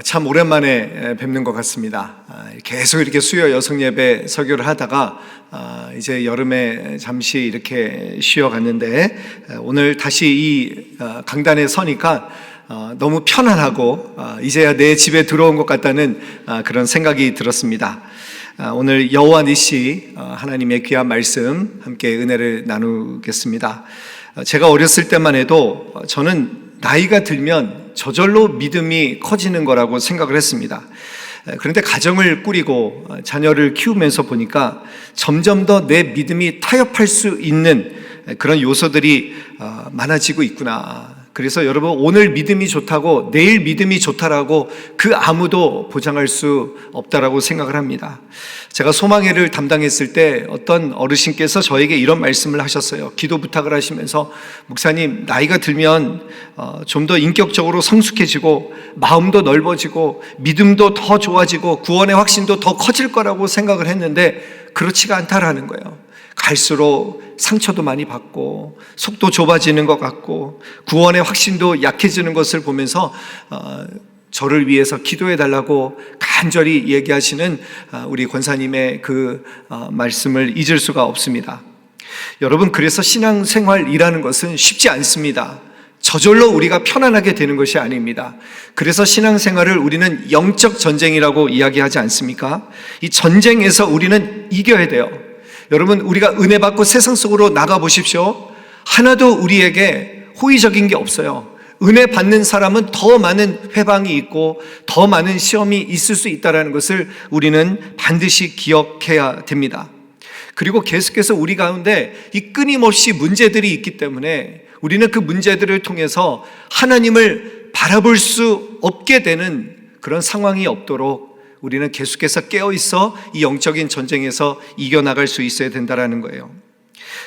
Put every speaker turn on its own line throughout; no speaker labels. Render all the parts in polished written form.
참 오랜만에 뵙는 것 같습니다. 계속 이렇게 수요 여성 예배 설교를 하다가 이제 여름에 잠시 이렇게 쉬어갔는데 오늘 다시 이 강단에 서니까 너무 편안하고 이제야 내 집에 들어온 것 같다는 그런 생각이 들었습니다. 오늘 여호와 니시 하나님의 귀한 말씀 함께 은혜를 나누겠습니다. 제가 어렸을 때만 해도 저는 나이가 들면 저절로 믿음이 커지는 거라고 생각을 했습니다. 그런데 가정을 꾸리고 자녀를 키우면서 보니까 점점 더 내 믿음이 타협할 수 있는 그런 요소들이 많아지고 있구나. 그래서 여러분, 오늘 믿음이 좋다고 내일 믿음이 좋다라고 그 아무도 보장할 수 없다라고 생각을 합니다. 제가 소망회를 담당했을 때 어떤 어르신께서 저에게 이런 말씀을 하셨어요. 기도 부탁을 하시면서, 목사님, 나이가 들면 좀 더 인격적으로 성숙해지고 마음도 넓어지고 믿음도 더 좋아지고 구원의 확신도 더 커질 거라고 생각을 했는데 그렇지가 않다라는 거예요. 갈수록 상처도 많이 받고 속도 좁아지는 것 같고 구원의 확신도 약해지는 것을 보면서 저를 위해서 기도해 달라고 간절히 얘기하시는 우리 권사님의 그 말씀을 잊을 수가 없습니다. 여러분, 그래서 신앙생활이라는 것은 쉽지 않습니다. 저절로 우리가 편안하게 되는 것이 아닙니다. 그래서 신앙생활을 우리는 영적 전쟁이라고 이야기하지 않습니까? 이 전쟁에서 우리는 이겨야 돼요. 여러분, 우리가 은혜 받고 세상 속으로 나가보십시오. 하나도 우리에게 호의적인 게 없어요. 은혜 받는 사람은 더 많은 회방이 있고 더 많은 시험이 있을 수 있다는 것을 우리는 반드시 기억해야 됩니다. 그리고 계속해서 우리 가운데 이 끊임없이 문제들이 있기 때문에 우리는 그 문제들을 통해서 하나님을 바라볼 수 없게 되는 그런 상황이 없도록 우리는 계속해서 깨어있어 이 영적인 전쟁에서 이겨나갈 수 있어야 된다는 거예요.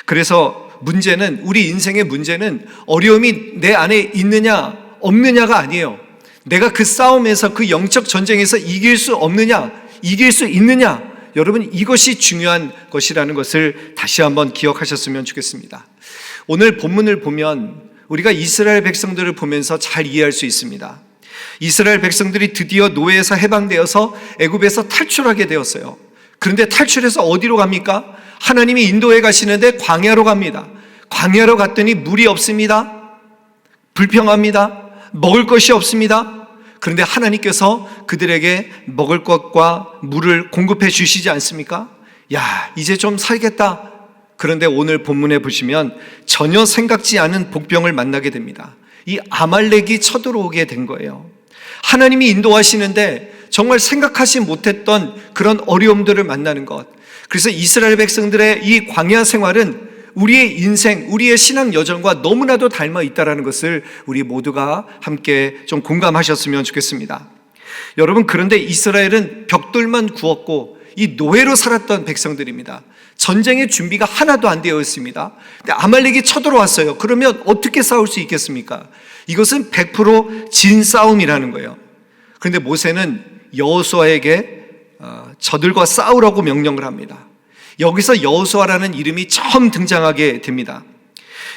그래서 문제는, 우리 인생의 문제는 어려움이 내 안에 있느냐 없느냐가 아니에요. 내가 그 싸움에서, 그 영적 전쟁에서 이길 수 없느냐, 이길 수 있느냐, 여러분, 이것이 중요한 것이라는 것을 다시 한번 기억하셨으면 좋겠습니다. 오늘 본문을 보면 우리가 이스라엘 백성들을 보면서 잘 이해할 수 있습니다. 이스라엘 백성들이 드디어 노예에서 해방되어서 애굽에서 탈출하게 되었어요. 그런데 탈출해서 어디로 갑니까? 하나님이 인도해 가시는데 광야로 갑니다. 광야로 갔더니 물이 없습니다. 불평합니다. 먹을 것이 없습니다. 그런데 하나님께서 그들에게 먹을 것과 물을 공급해 주시지 않습니까? 야, 이제 좀 살겠다. 그런데 오늘 본문에 보시면 전혀 생각지 않은 복병을 만나게 됩니다. 이 아말렉이 쳐들어오게 된 거예요. 하나님이 인도하시는데 정말 생각하지 못했던 그런 어려움들을 만나는 것. 그래서 이스라엘 백성들의 이 광야 생활은 우리의 인생, 우리의 신앙 여정과 너무나도 닮아 있다는 것을 우리 모두가 함께 좀 공감하셨으면 좋겠습니다. 여러분, 그런데 이스라엘은 벽돌만 구웠고 이 노예로 살았던 백성들입니다. 전쟁의 준비가 하나도 안 되어 있습니다. 근데 아말렉이 쳐들어왔어요. 그러면 어떻게 싸울 수 있겠습니까? 이것은 100% 진 싸움이라는 거예요. 그런데 모세는 여호수아에게 저들과 싸우라고 명령을 합니다. 여기서 여호수아라는 이름이 처음 등장하게 됩니다.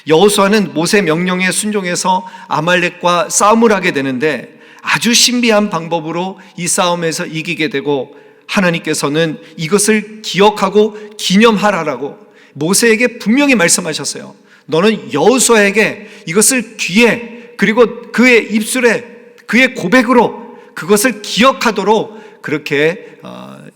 여호수아는 모세 명령에 순종해서 아말렉과 싸움을 하게 되는데 아주 신비한 방법으로 이 싸움에서 이기게 되고, 하나님께서는 이것을 기억하고 기념하라라고 모세에게 분명히 말씀하셨어요. 너는 여호수아에게 이것을 귀에, 그리고 그의 입술에, 그의 고백으로 그것을 기억하도록 그렇게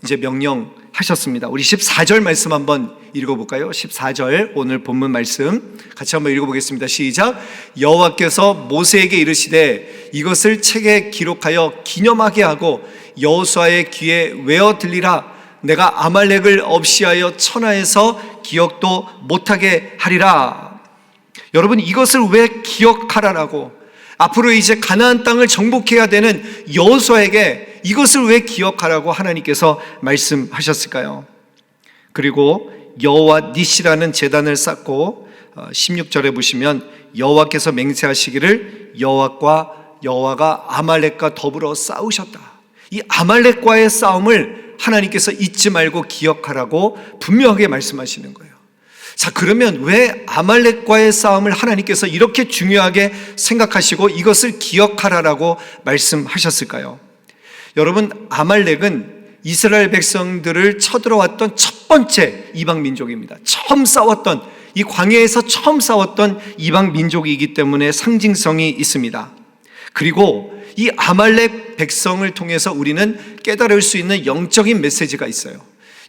이제 명령하셨습니다. 우리 14절 말씀 한번 읽어볼까요? 14절 오늘 본문 말씀 같이 한번 읽어보겠습니다. 시작. 여호와께서 모세에게 이르시되 이것을 책에 기록하여 기념하게 하고 여호수아의 귀에 외어 들리라. 내가 아말렉을 없이하여 천하에서 기억도 못하게 하리라. 여러분, 이것을 왜 기억하라라고, 앞으로 이제 가나안 땅을 정복해야 되는 여호수아에게 이것을 왜 기억하라고 하나님께서 말씀하셨을까요? 그리고 여호와 니시라는 제단을 쌓고 16절에 보시면 여호와께서 맹세하시기를 여호와가 아말렉과 더불어 싸우셨다. 이 아말렉과의 싸움을 하나님께서 잊지 말고 기억하라고 분명하게 말씀하시는 거예요. 자, 그러면 왜 아말렉과의 싸움을 하나님께서 이렇게 중요하게 생각하시고 이것을 기억하라라고 말씀하셨을까요? 여러분, 아말렉은 이스라엘 백성들을 쳐들어왔던 첫 번째 이방 민족입니다. 처음 싸웠던, 이 광야에서 처음 싸웠던 이방 민족이기 때문에 상징성이 있습니다. 그리고 이 아말렉 백성을 통해서 우리는 깨달을 수 있는 영적인 메시지가 있어요.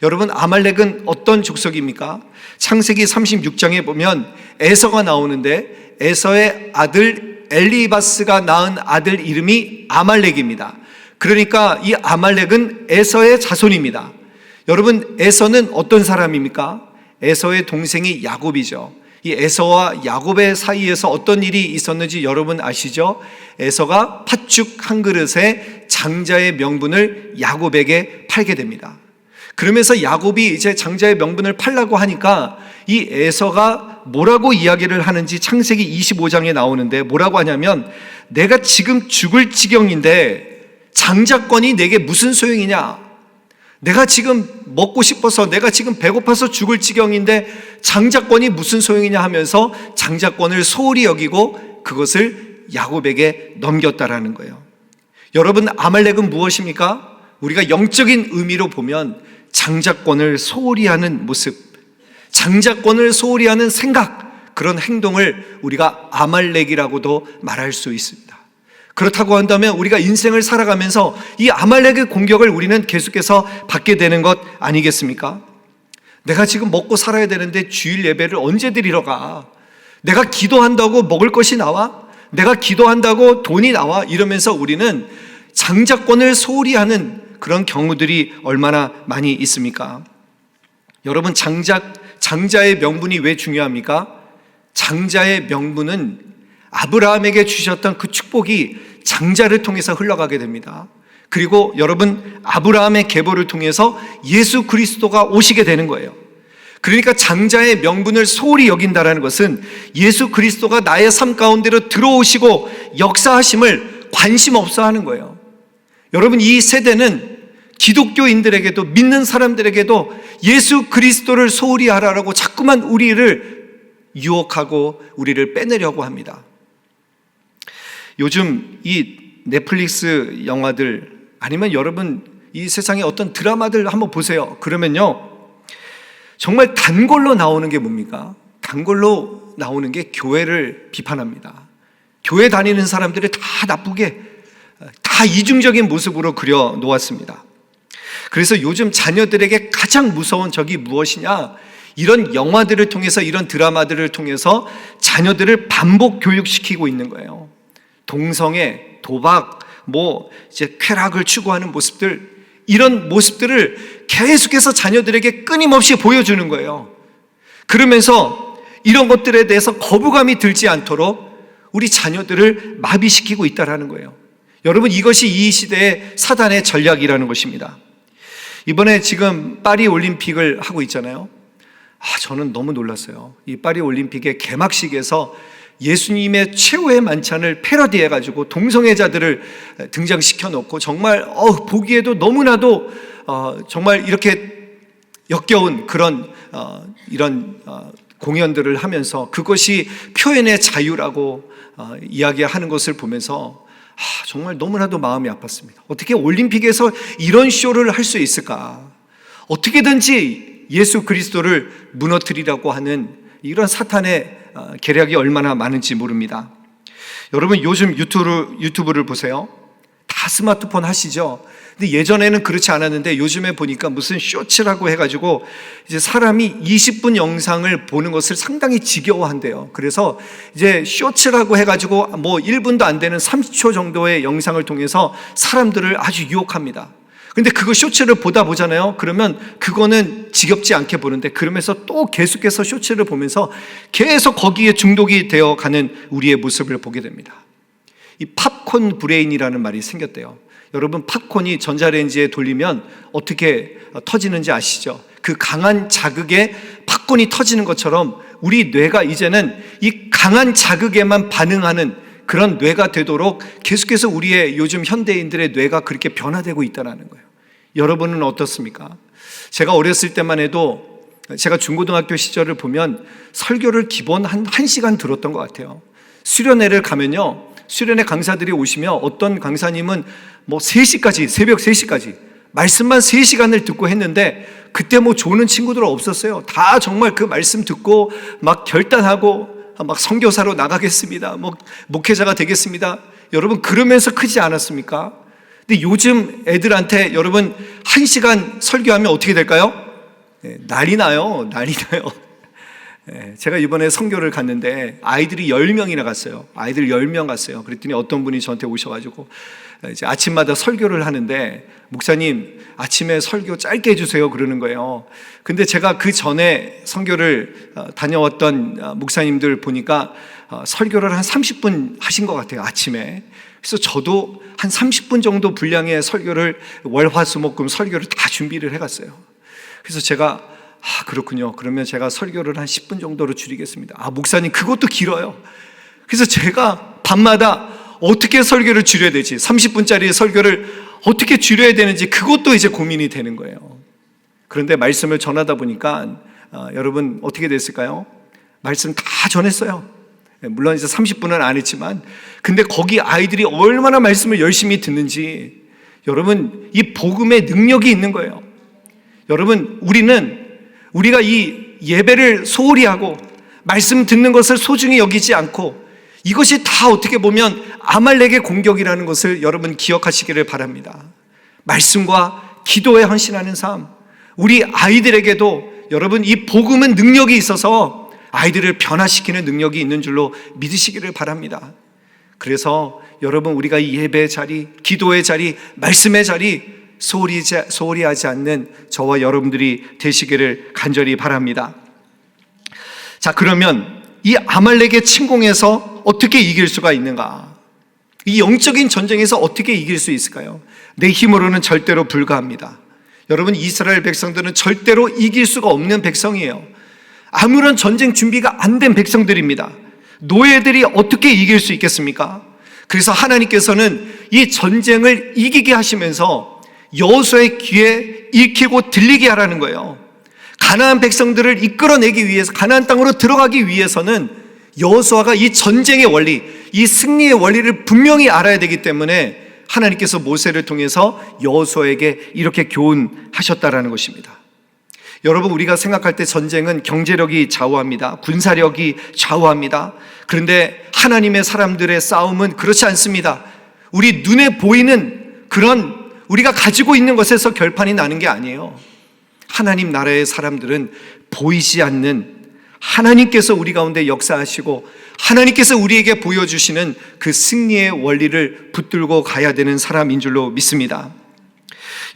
여러분, 아말렉은 어떤 족속입니까? 창세기 36장에 보면 에서가 나오는데 에서의 아들 엘리바스가 낳은 아들 이름이 아말렉입니다. 그러니까 이 아말렉은 에서의 자손입니다. 여러분, 에서는 어떤 사람입니까? 에서의 동생이 야곱이죠. 이 에서와 야곱의 사이에서 어떤 일이 있었는지 여러분 아시죠? 에서가 팥죽 한 그릇에 장자의 명분을 야곱에게 팔게 됩니다. 그러면서 야곱이 이제 장자의 명분을 팔라고 하니까 이 에서가 뭐라고 이야기를 하는지 창세기 25장에 나오는데 뭐라고 하냐면, 내가 지금 죽을 지경인데 장자권이 내게 무슨 소용이냐? 내가 지금 먹고 싶어서, 내가 지금 배고파서 죽을 지경인데 장자권이 무슨 소용이냐 하면서 장자권을 소홀히 여기고 그것을 야곱에게 넘겼다라는 거예요. 여러분, 아말렉은 무엇입니까? 우리가 영적인 의미로 보면 장자권을 소홀히 하는 모습, 장자권을 소홀히 하는 생각, 그런 행동을 우리가 아말렉이라고도 말할 수 있습니다. 그렇다고 한다면 우리가 인생을 살아가면서 이 아말렉의 공격을 우리는 계속해서 받게 되는 것 아니겠습니까? 내가 지금 먹고 살아야 되는데 주일 예배를 언제 드리러 가? 내가 기도한다고 먹을 것이 나와? 내가 기도한다고 돈이 나와? 이러면서 우리는 장자권을 소홀히 하는 그런 경우들이 얼마나 많이 있습니까? 여러분, 장자의 명분이 왜 중요합니까? 장자의 명분은 아브라함에게 주셨던 그 축복이 장자를 통해서 흘러가게 됩니다. 그리고 여러분, 아브라함의 계보를 통해서 예수 그리스도가 오시게 되는 거예요. 그러니까 장자의 명분을 소홀히 여긴다는 것은 예수 그리스도가 나의 삶 가운데로 들어오시고 역사하심을 관심 없어 하는 거예요. 여러분, 이 세대는 기독교인들에게도, 믿는 사람들에게도 예수 그리스도를 소홀히 하라고 자꾸만 우리를 유혹하고 우리를 빼내려고 합니다. 요즘 이 넷플릭스 영화들, 아니면 여러분 이 세상의 어떤 드라마들 한번 보세요. 그러면요, 정말 단골로 나오는 게 뭡니까? 단골로 나오는 게 교회를 비판합니다. 교회 다니는 사람들이 다 나쁘게, 다 이중적인 모습으로 그려 놓았습니다. 그래서 요즘 자녀들에게 가장 무서운 적이 무엇이냐? 이런 영화들을 통해서, 이런 드라마들을 통해서 자녀들을 반복 교육시키고 있는 거예요. 동성애, 도박, 이제 쾌락을 추구하는 모습들, 이런 모습들을 계속해서 자녀들에게 끊임없이 보여주는 거예요. 그러면서 이런 것들에 대해서 거부감이 들지 않도록 우리 자녀들을 마비시키고 있다는 거예요. 여러분, 이것이 이 시대의 사단의 전략이라는 것입니다. 이번에 지금 파리 올림픽을 하고 있잖아요. 저는 너무 놀랐어요. 이 파리 올림픽의 개막식에서 예수님의 최후의 만찬을 패러디해가지고 동성애자들을 등장시켜 놓고, 정말 보기에도 너무나도 정말 이렇게 역겨운 그런 이런 공연들을 하면서 그것이 표현의 자유라고 이야기하는 것을 보면서 정말 너무나도 마음이 아팠습니다. 어떻게 올림픽에서 이런 쇼를 할 수 있을까? 어떻게든지 예수 그리스도를 무너뜨리려고 하는 이런 사탄의 계략이 얼마나 많은지 모릅니다. 여러분, 요즘 유튜브를 보세요. 다 스마트폰 하시죠? 근데 예전에는 그렇지 않았는데 요즘에 보니까 무슨 쇼츠라고 해가지고 이제 사람이 20분 영상을 보는 것을 상당히 지겨워한대요. 그래서 이제 쇼츠라고 해가지고 1분도 안 되는 30초 정도의 영상을 통해서 사람들을 아주 유혹합니다. 근데 그거 쇼츠를 보잖아요. 그러면 그거는 지겹지 않게 보는데, 그러면서 또 계속해서 쇼츠를 보면서 계속 거기에 중독이 되어 가는 우리의 모습을 보게 됩니다. 이 팝콘 브레인이라는 말이 생겼대요. 여러분, 팝콘이 전자레인지에 돌리면 어떻게 터지는지 아시죠? 그 강한 자극에 팝콘이 터지는 것처럼 우리 뇌가 이제는 이 강한 자극에만 반응하는 그런 뇌가 되도록 계속해서 우리의 요즘 현대인들의 뇌가 그렇게 변화되고 있다는 거예요. 여러분은 어떻습니까? 제가 어렸을 때만 해도 제가 중고등학교 시절을 보면 설교를 기본 한 1시간 들었던 것 같아요. 수련회를 가면요, 수련회 강사들이 오시면 어떤 강사님은 뭐 3시까지, 새벽 3시까지 말씀만 3시간을 듣고 했는데, 그때 뭐 조는 친구들은 없었어요. 다 정말 그 말씀 듣고 막 결단하고 막 선교사로 나가겠습니다, 뭐 목회자가 되겠습니다. 여러분, 그러면서 크지 않았습니까? 근데 요즘 애들한테 여러분 1시간 설교하면 어떻게 될까요? 난리 나요. 제가 이번에 선교를 갔는데 아이들이 10명이나 갔어요. 아이들 10명 갔어요. 그랬더니 어떤 분이 저한테 오셔가지고 이제 아침마다 설교를 하는데, 목사님 아침에 설교 짧게 해주세요 그러는 거예요. 근데 제가 그 전에 선교를 다녀왔던 목사님들 보니까 설교를 한 30분 하신 것 같아요, 아침에. 그래서 저도 한 30분 정도 분량의 설교를 월화수목금 설교를 다 준비를 해갔어요. 그래서 제가 그렇군요, 그러면 제가 설교를 한 10분 정도로 줄이겠습니다. 목사님 그것도 길어요. 그래서 제가 밤마다 어떻게 설교를 줄여야 되지, 30분짜리 설교를 어떻게 줄여야 되는지 그것도 이제 고민이 되는 거예요. 그런데 말씀을 전하다 보니까 여러분 어떻게 됐을까요? 말씀 다 전했어요. 물론 이제 30분은 안 했지만, 근데 거기 아이들이 얼마나 말씀을 열심히 듣는지, 여러분 이 복음의 능력이 있는 거예요. 여러분, 우리가 이 예배를 소홀히 하고 말씀 듣는 것을 소중히 여기지 않고, 이것이 다 어떻게 보면 아말렉의 공격이라는 것을 여러분 기억하시기를 바랍니다. 말씀과 기도에 헌신하는 삶, 우리 아이들에게도 여러분 이 복음은 능력이 있어서 아이들을 변화시키는 능력이 있는 줄로 믿으시기를 바랍니다. 그래서 여러분, 우리가 이 예배의 자리, 기도의 자리, 말씀의 자리 소홀히 하지 않는 저와 여러분들이 되시기를 간절히 바랍니다. 자, 그러면 이 아말렉의 침공에서 어떻게 이길 수가 있는가? 이 영적인 전쟁에서 어떻게 이길 수 있을까요? 내 힘으로는 절대로 불가합니다. 여러분, 이스라엘 백성들은 절대로 이길 수가 없는 백성이에요. 아무런 전쟁 준비가 안 된 백성들입니다. 노예들이 어떻게 이길 수 있겠습니까? 그래서 하나님께서는 이 전쟁을 이기게 하시면서 여호수아의 귀에 익히고 들리게 하라는 거예요. 가나안 백성들을 이끌어내기 위해서, 가나안 땅으로 들어가기 위해서는 여호수아가 이 전쟁의 원리, 이 승리의 원리를 분명히 알아야 되기 때문에 하나님께서 모세를 통해서 여호수아에게 이렇게 교훈하셨다라는 것입니다. 여러분, 우리가 생각할 때 전쟁은 경제력이 좌우합니다. 군사력이 좌우합니다. 그런데 하나님의 사람들의 싸움은 그렇지 않습니다. 우리 눈에 보이는 그런 우리가 가지고 있는 것에서 결판이 나는 게 아니에요. 하나님 나라의 사람들은 보이지 않는 하나님께서 우리 가운데 역사하시고 하나님께서 우리에게 보여주시는 그 승리의 원리를 붙들고 가야 되는 사람인 줄로 믿습니다.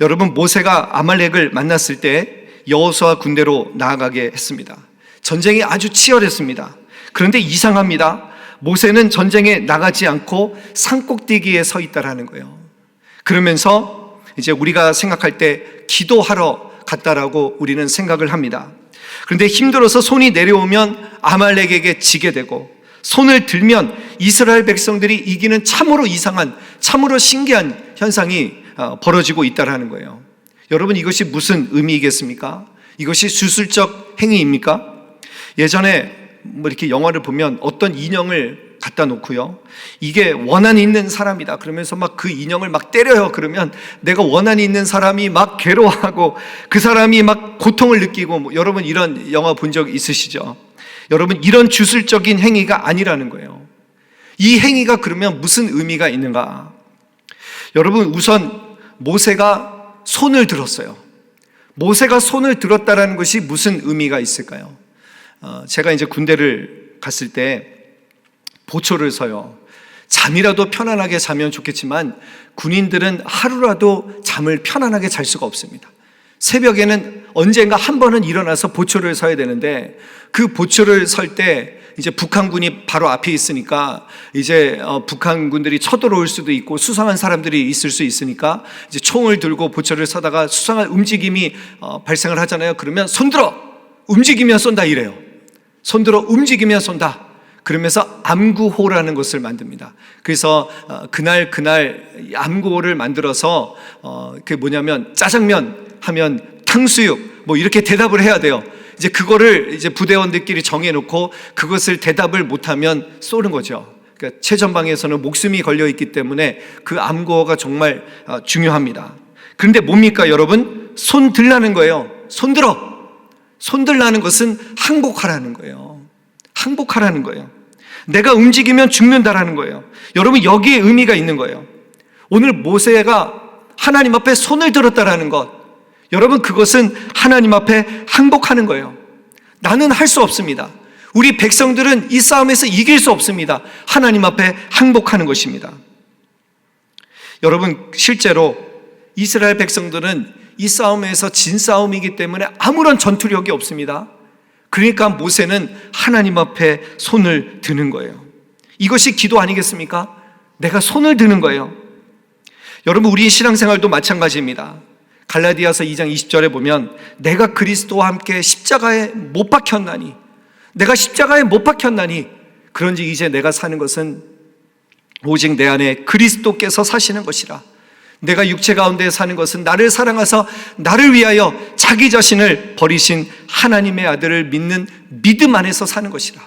여러분, 모세가 아말렉을 만났을 때 여호수아 군대로 나아가게 했습니다. 전쟁이 아주 치열했습니다. 그런데 이상합니다. 모세는 전쟁에 나가지 않고 산꼭대기에 서 있다라는 거예요. 그러면서 이제 우리가 생각할 때 기도하러 갔다라고 우리는 생각을 합니다. 그런데 힘들어서 손이 내려오면 아말렉에게 지게 되고, 손을 들면 이스라엘 백성들이 이기는 참으로 이상한, 참으로 신기한 현상이 벌어지고 있다라는 거예요. 여러분, 이것이 무슨 의미이겠습니까? 이것이 주술적 행위입니까? 예전에 뭐 이렇게 영화를 보면 어떤 인형을 갖다 놓고요, 이게 원한이 있는 사람이다 그러면서 막 그 인형을 막 때려요. 그러면 내가 원한이 있는 사람이 막 괴로워하고 그 사람이 막 고통을 느끼고, 뭐 여러분 이런 영화 본 적 있으시죠? 여러분, 이런 주술적인 행위가 아니라는 거예요. 이 행위가 그러면 무슨 의미가 있는가? 여러분, 우선 모세가 손을 들었어요. 모세가 손을 들었다라는 것이 무슨 의미가 있을까요? 제가 이제 군대를 갔을 때 보초를 서요. 잠이라도 편안하게 자면 좋겠지만 군인들은 하루라도 잠을 편안하게 잘 수가 없습니다. 새벽에는 언젠가 한 번은 일어나서 보초를 서야 되는데, 그 보초를 설 때 이제 북한군이 바로 앞에 있으니까 이제 북한군들이 쳐들어올 수도 있고 수상한 사람들이 있을 수 있으니까 이제 총을 들고 보초를 서다가 수상한 움직임이 발생을 하잖아요. 그러면 손들어! 움직이면 쏜다 이래요. 손들어 움직이면 쏜다. 그러면서 암구호라는 것을 만듭니다. 그래서 그날 암구호를 만들어서 그게 뭐냐면 짜장면 하면 탕수육 뭐 이렇게 대답을 해야 돼요. 이제 그거를 이제 부대원들끼리 정해놓고 그것을 대답을 못하면 쏘는 거죠. 그러니까 최전방에서는 목숨이 걸려 있기 때문에 그 암구어가 정말 중요합니다. 그런데 뭡니까 여러분? 손 들라는 거예요. 손 들어. 손 들라는 것은 항복하라는 거예요. 항복하라는 거예요. 내가 움직이면 죽는다라는 거예요. 여러분, 여기에 의미가 있는 거예요. 오늘 모세가 하나님 앞에 손을 들었다라는 것, 여러분, 그것은 하나님 앞에 항복하는 거예요. 나는 할 수 없습니다. 우리 백성들은 이 싸움에서 이길 수 없습니다. 하나님 앞에 항복하는 것입니다. 여러분, 실제로 이스라엘 백성들은 이 싸움에서 진 싸움이기 때문에 아무런 전투력이 없습니다. 그러니까 모세는 하나님 앞에 손을 드는 거예요. 이것이 기도 아니겠습니까? 내가 손을 드는 거예요. 여러분, 우리 신앙생활도 마찬가지입니다. 갈라디아서 2장 20절에 보면 내가 그리스도와 함께 십자가에 못 박혔나니, 내가 십자가에 못 박혔나니 그런지 이제 내가 사는 것은 오직 내 안에 그리스도께서 사시는 것이라. 내가 육체 가운데 사는 것은 나를 사랑하사 나를 위하여 자기 자신을 버리신 하나님의 아들을 믿는 믿음 안에서 사는 것이라.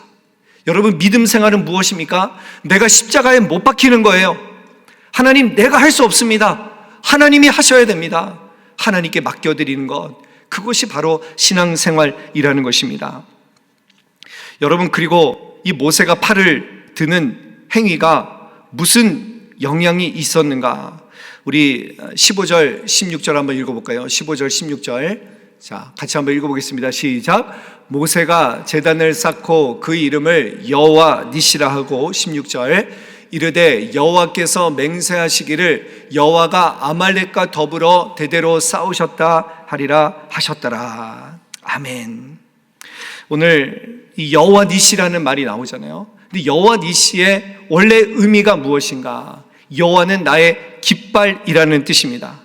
여러분, 믿음 생활은 무엇입니까? 내가 십자가에 못 박히는 거예요. 하나님, 내가 할 수 없습니다. 하나님이 하셔야 됩니다. 하나님께 맡겨드리는 것, 그것이 바로 신앙생활이라는 것입니다. 여러분, 그리고 이 모세가 팔을 드는 행위가 무슨 영향이 있었는가? 우리 15절, 16절 한번 읽어볼까요? 15절, 16절. 자, 같이 한번 읽어보겠습니다. 시작. 모세가 제단을 쌓고 그 이름을 여호와 니시라 하고, 16절. 이르되 여호와께서 맹세하시기를 여호와가 아말렉과 더불어 대대로 싸우셨다 하리라 하셨더라. 아멘. 오늘 이 여호와 니시라는 말이 나오잖아요. 근데 여호와 니시의 원래 의미가 무엇인가? 여호와는 나의 깃발이라는 뜻입니다.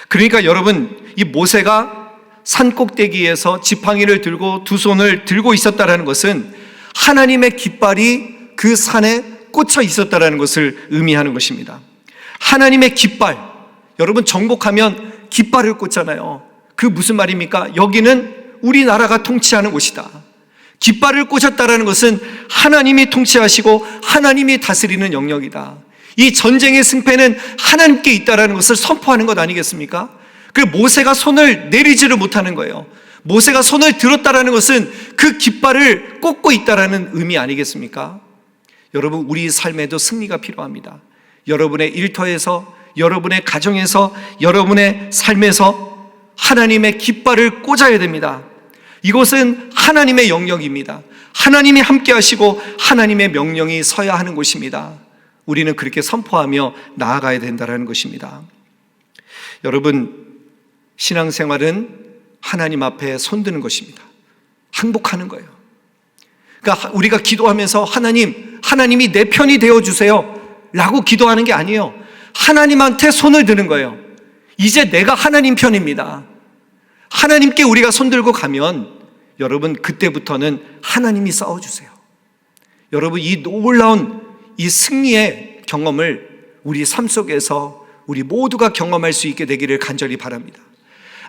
그러니까 여러분, 이 모세가 산 꼭대기에서 지팡이를 들고 두 손을 들고 있었다라는 것은 하나님의 깃발이 그 산에 꽂혀 있었다라는 것을 의미하는 것입니다. 하나님의 깃발, 여러분, 정복하면 깃발을 꽂잖아요. 그 무슨 말입니까? 여기는 우리나라가 통치하는 곳이다. 깃발을 꽂았다라는 것은 하나님이 통치하시고 하나님이 다스리는 영역이다. 이 전쟁의 승패는 하나님께 있다라는 것을 선포하는 것 아니겠습니까? 그 모세가 손을 내리지를 못하는 거예요. 모세가 손을 들었다라는 것은 그 깃발을 꽂고 있다라는 의미 아니겠습니까? 여러분, 우리 삶에도 승리가 필요합니다. 여러분의 일터에서, 여러분의 가정에서, 여러분의 삶에서 하나님의 깃발을 꽂아야 됩니다. 이곳은 하나님의 영역입니다. 하나님이 함께 하시고 하나님의 명령이 서야 하는 곳입니다. 우리는 그렇게 선포하며 나아가야 된다는 것입니다. 여러분, 신앙생활은 하나님 앞에 손드는 것입니다. 항복하는 거예요. 그러니까 우리가 기도하면서 하나님이 내 편이 되어주세요 라고 기도하는 게 아니에요. 하나님한테 손을 드는 거예요. 이제 내가 하나님 편입니다. 하나님께 우리가 손들고 가면 여러분, 그때부터는 하나님이 싸워주세요. 여러분, 이 놀라운 이 승리의 경험을 우리 삶 속에서 우리 모두가 경험할 수 있게 되기를 간절히 바랍니다.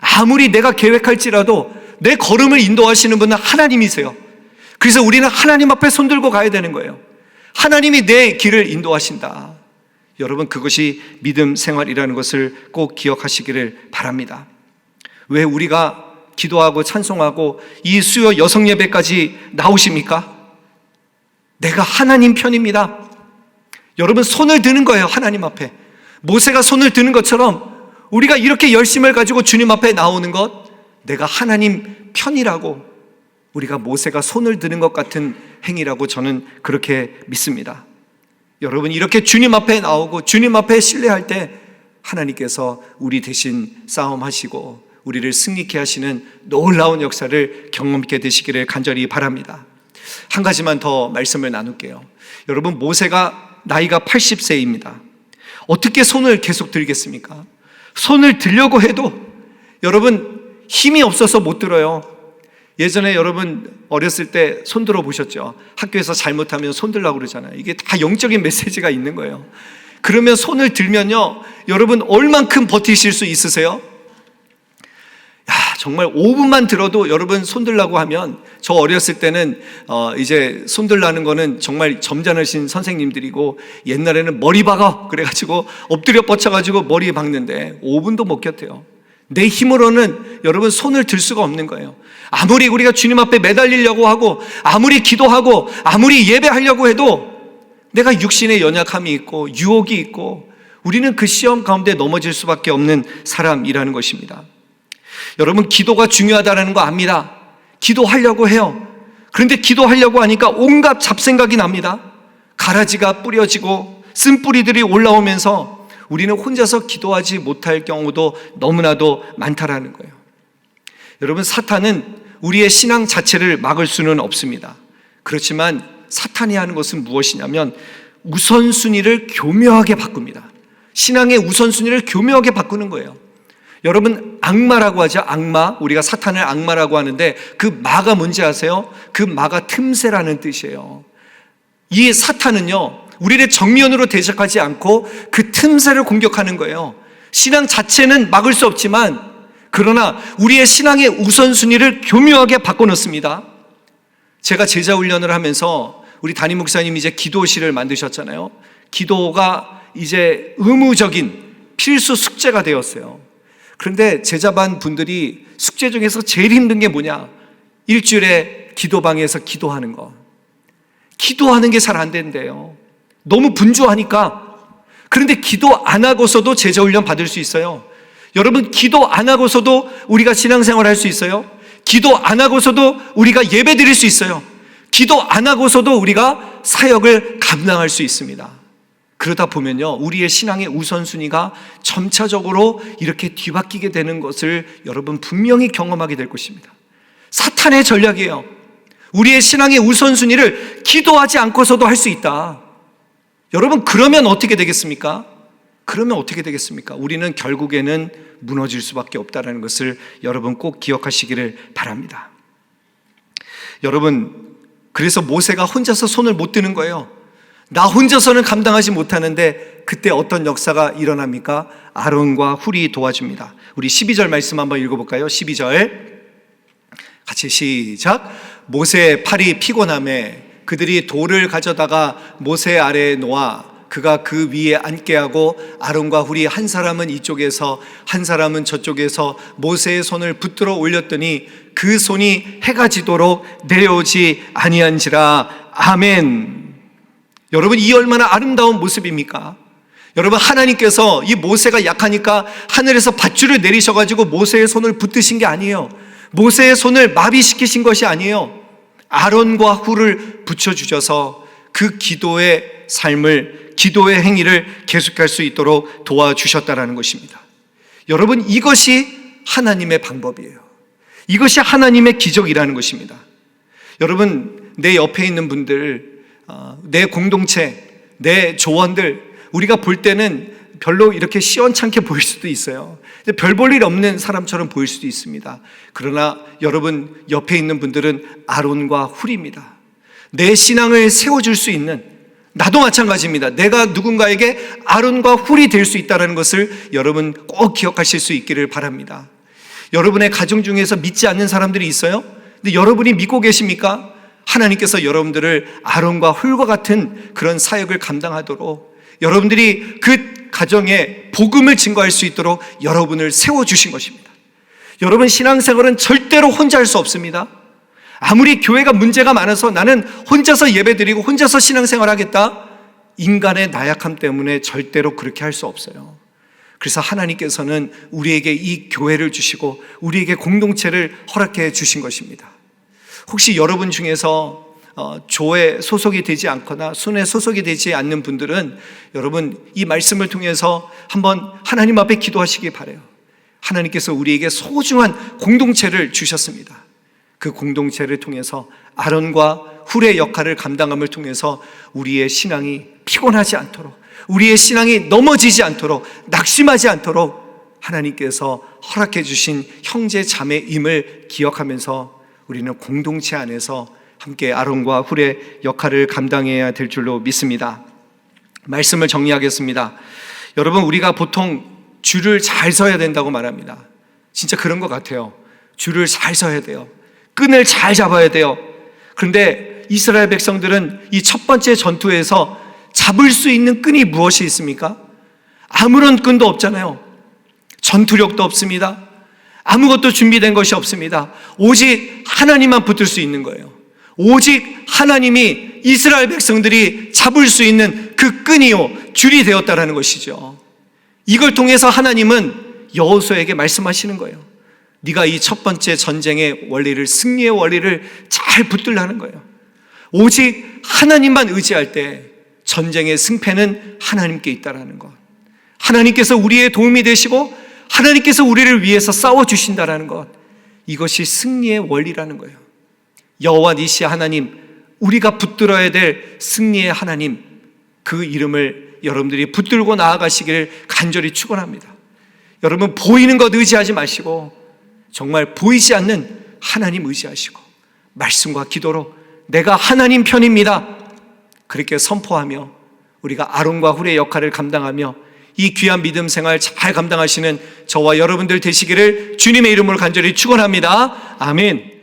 아무리 내가 계획할지라도 내 걸음을 인도하시는 분은 하나님이세요. 그래서 우리는 하나님 앞에 손들고 가야 되는 거예요. 하나님이 내 길을 인도하신다. 여러분, 그것이 믿음 생활이라는 것을 꼭 기억하시기를 바랍니다. 왜 우리가 기도하고 찬송하고 이 수요 여성 예배까지 나오십니까? 내가 하나님 편입니다. 여러분, 손을 드는 거예요. 하나님 앞에 모세가 손을 드는 것처럼 우리가 이렇게 열심을 가지고 주님 앞에 나오는 것, 내가 하나님 편이라고, 우리가 모세가 손을 드는 것 같은 행위라고 저는 그렇게 믿습니다. 여러분, 이렇게 주님 앞에 나오고 주님 앞에 신뢰할 때 하나님께서 우리 대신 싸움하시고 우리를 승리케 하시는 놀라운 역사를 경험하게 되시기를 간절히 바랍니다. 한 가지만 더 말씀을 나눌게요. 여러분, 모세가 나이가 80세입니다. 어떻게 손을 계속 들겠습니까? 손을 들려고 해도 여러분, 힘이 없어서 못 들어요. 예전에 여러분 어렸을 때 손 들어 보셨죠? 학교에서 잘못하면 손 들라고 그러잖아요. 이게 다 영적인 메시지가 있는 거예요. 그러면 손을 들면요, 여러분 얼만큼 버티실 수 있으세요? 야, 정말 5분만 들어도 여러분 손들라고 하면, 저 어렸을 때는 이제 손들라는 거는 정말 점잖으신 선생님들이고, 옛날에는 머리 박아 그래가지고 엎드려 뻗쳐가지고 머리에 박는데 5분도 못 겼대요. 내 힘으로는 여러분 손을 들 수가 없는 거예요. 아무리 우리가 주님 앞에 매달리려고 하고, 아무리 기도하고, 아무리 예배하려고 해도 내가 육신의 연약함이 있고 유혹이 있고, 우리는 그 시험 가운데 넘어질 수밖에 없는 사람이라는 것입니다. 여러분, 기도가 중요하다는 거 압니다. 기도하려고 해요. 그런데 기도하려고 하니까 온갖 잡생각이 납니다. 가라지가 뿌려지고 쓴뿌리들이 올라오면서 우리는 혼자서 기도하지 못할 경우도 너무나도 많다라는 거예요. 여러분, 사탄은 우리의 신앙 자체를 막을 수는 없습니다. 그렇지만 사탄이 하는 것은 무엇이냐면 우선순위를 교묘하게 바꿉니다. 신앙의 우선순위를 교묘하게 바꾸는 거예요. 여러분, 악마라고 하죠. 악마. 우리가 사탄을 악마라고 하는데 그 마가 뭔지 아세요? 그 마가 틈새라는 뜻이에요. 이 사탄은요, 우리를 정면으로 대적하지 않고 그 틈새를 공격하는 거예요. 신앙 자체는 막을 수 없지만, 그러나 우리의 신앙의 우선순위를 교묘하게 바꿔놓습니다. 제가 제자 훈련을 하면서 우리 담임 목사님이 이제 기도실을 만드셨잖아요. 기도가 이제 의무적인 필수 숙제가 되었어요. 그런데 제자반 분들이 숙제 중에서 제일 힘든 게 뭐냐? 일주일에 기도방에서 기도하는 거. 기도하는 게 잘 안 된대요. 너무 분주하니까. 그런데 기도 안 하고서도 제자 훈련 받을 수 있어요. 여러분, 기도 안 하고서도 우리가 신앙생활 할 수 있어요. 기도 안 하고서도 우리가 예배 드릴 수 있어요. 기도 안 하고서도 우리가 사역을 감당할 수 있습니다. 그러다 보면요, 우리의 신앙의 우선순위가 점차적으로 이렇게 뒤바뀌게 되는 것을 여러분 분명히 경험하게 될 것입니다. 사탄의 전략이에요. 우리의 신앙의 우선순위를 기도하지 않고서도 할 수 있다. 여러분, 그러면 어떻게 되겠습니까? 우리는 결국에는 무너질 수밖에 없다는 것을 여러분 꼭 기억하시기를 바랍니다. 여러분, 그래서 모세가 혼자서 손을 못 드는 거예요. 나 혼자서는 감당하지 못하는데, 그때 어떤 역사가 일어납니까? 아론과 훌이 도와줍니다. 우리 12절 말씀 한번 읽어볼까요? 12절 같이 시작. 모세의 팔이 피곤함에 그들이 돌을 가져다가 모세 아래에 놓아 그가 그 위에 앉게 하고, 아론과 훌이 한 사람은 이쪽에서 한 사람은 저쪽에서 모세의 손을 붙들어 올렸더니 그 손이 해가 지도록 내려오지 아니한지라. 아멘. 여러분, 이 얼마나 아름다운 모습입니까? 여러분, 하나님께서 이 모세가 약하니까 하늘에서 밧줄을 내리셔가지고 모세의 손을 붙드신 게 아니에요. 모세의 손을 마비시키신 것이 아니에요. 아론과 훌을 붙여주셔서 그 기도의 삶을, 기도의 행위를 계속할 수 있도록 도와주셨다라는 것입니다. 여러분, 이것이 하나님의 방법이에요. 이것이 하나님의 기적이라는 것입니다. 여러분, 내 옆에 있는 분들, 내 공동체, 내 조원들, 우리가 볼 때는 별로 이렇게 시원찮게 보일 수도 있어요. 별 볼 일 없는 사람처럼 보일 수도 있습니다. 그러나 여러분 옆에 있는 분들은 아론과 훌입니다. 내 신앙을 세워줄 수 있는, 나도 마찬가지입니다. 내가 누군가에게 아론과 훌이 될 수 있다는 것을 여러분 꼭 기억하실 수 있기를 바랍니다. 여러분의 가정 중에서 믿지 않는 사람들이 있어요? 근데 여러분이 믿고 계십니까? 하나님께서 여러분들을 아론과 훌과 같은 그런 사역을 감당하도록, 여러분들이 그 가정에 복음을 증거할 수 있도록 여러분을 세워주신 것입니다. 여러분, 신앙생활은 절대로 혼자 할 수 없습니다. 아무리 교회가 문제가 많아서 나는 혼자서 예배드리고 혼자서 신앙생활 하겠다, 인간의 나약함 때문에 절대로 그렇게 할 수 없어요. 그래서 하나님께서는 우리에게 이 교회를 주시고 우리에게 공동체를 허락해 주신 것입니다. 혹시 여러분 중에서 조에 소속이 되지 않거나 순회 소속이 되지 않는 분들은 여러분 이 말씀을 통해서 한번 하나님 앞에 기도하시기 바라요. 하나님께서 우리에게 소중한 공동체를 주셨습니다. 그 공동체를 통해서 아론과 훌의 역할을 감당함을 통해서 우리의 신앙이 피곤하지 않도록, 우리의 신앙이 넘어지지 않도록, 낙심하지 않도록 하나님께서 허락해 주신 형제 자매임을 기억하면서 우리는 공동체 안에서 함께 아론과 훌의 역할을 감당해야 될 줄로 믿습니다. 말씀을 정리하겠습니다. 여러분, 우리가 보통 줄을 잘 서야 된다고 말합니다. 진짜 그런 것 같아요. 줄을 잘 서야 돼요. 끈을 잘 잡아야 돼요. 그런데 이스라엘 백성들은 이 첫 번째 전투에서 잡을 수 있는 끈이 무엇이 있습니까? 아무런 끈도 없잖아요. 전투력도 없습니다. 아무것도 준비된 것이 없습니다. 오직 하나님만 붙들 수 있는 거예요. 오직 하나님이 이스라엘 백성들이 잡을 수 있는 그 끈이요, 줄이 되었다라는 것이죠. 이걸 통해서 하나님은 여호수아에게 말씀하시는 거예요. 네가 이 첫 번째 전쟁의 원리를, 승리의 원리를 잘 붙들라는 거예요. 오직 하나님만 의지할 때 전쟁의 승패는 하나님께 있다라는 것. 하나님께서 우리의 도움이 되시고 하나님께서 우리를 위해서 싸워주신다라는 것. 이것이 승리의 원리라는 거예요. 여호와 니시 하나님, 우리가 붙들어야 될 승리의 하나님, 그 이름을 여러분들이 붙들고 나아가시기를 간절히 축원합니다. 여러분, 보이는 것 의지하지 마시고 정말 보이지 않는 하나님 의지하시고 말씀과 기도로 내가 하나님 편입니다, 그렇게 선포하며 우리가 아론과 훌의 역할을 감당하며 이 귀한 믿음 생활 잘 감당하시는 저와 여러분들 되시기를 주님의 이름으로 간절히 축원합니다. 아멘.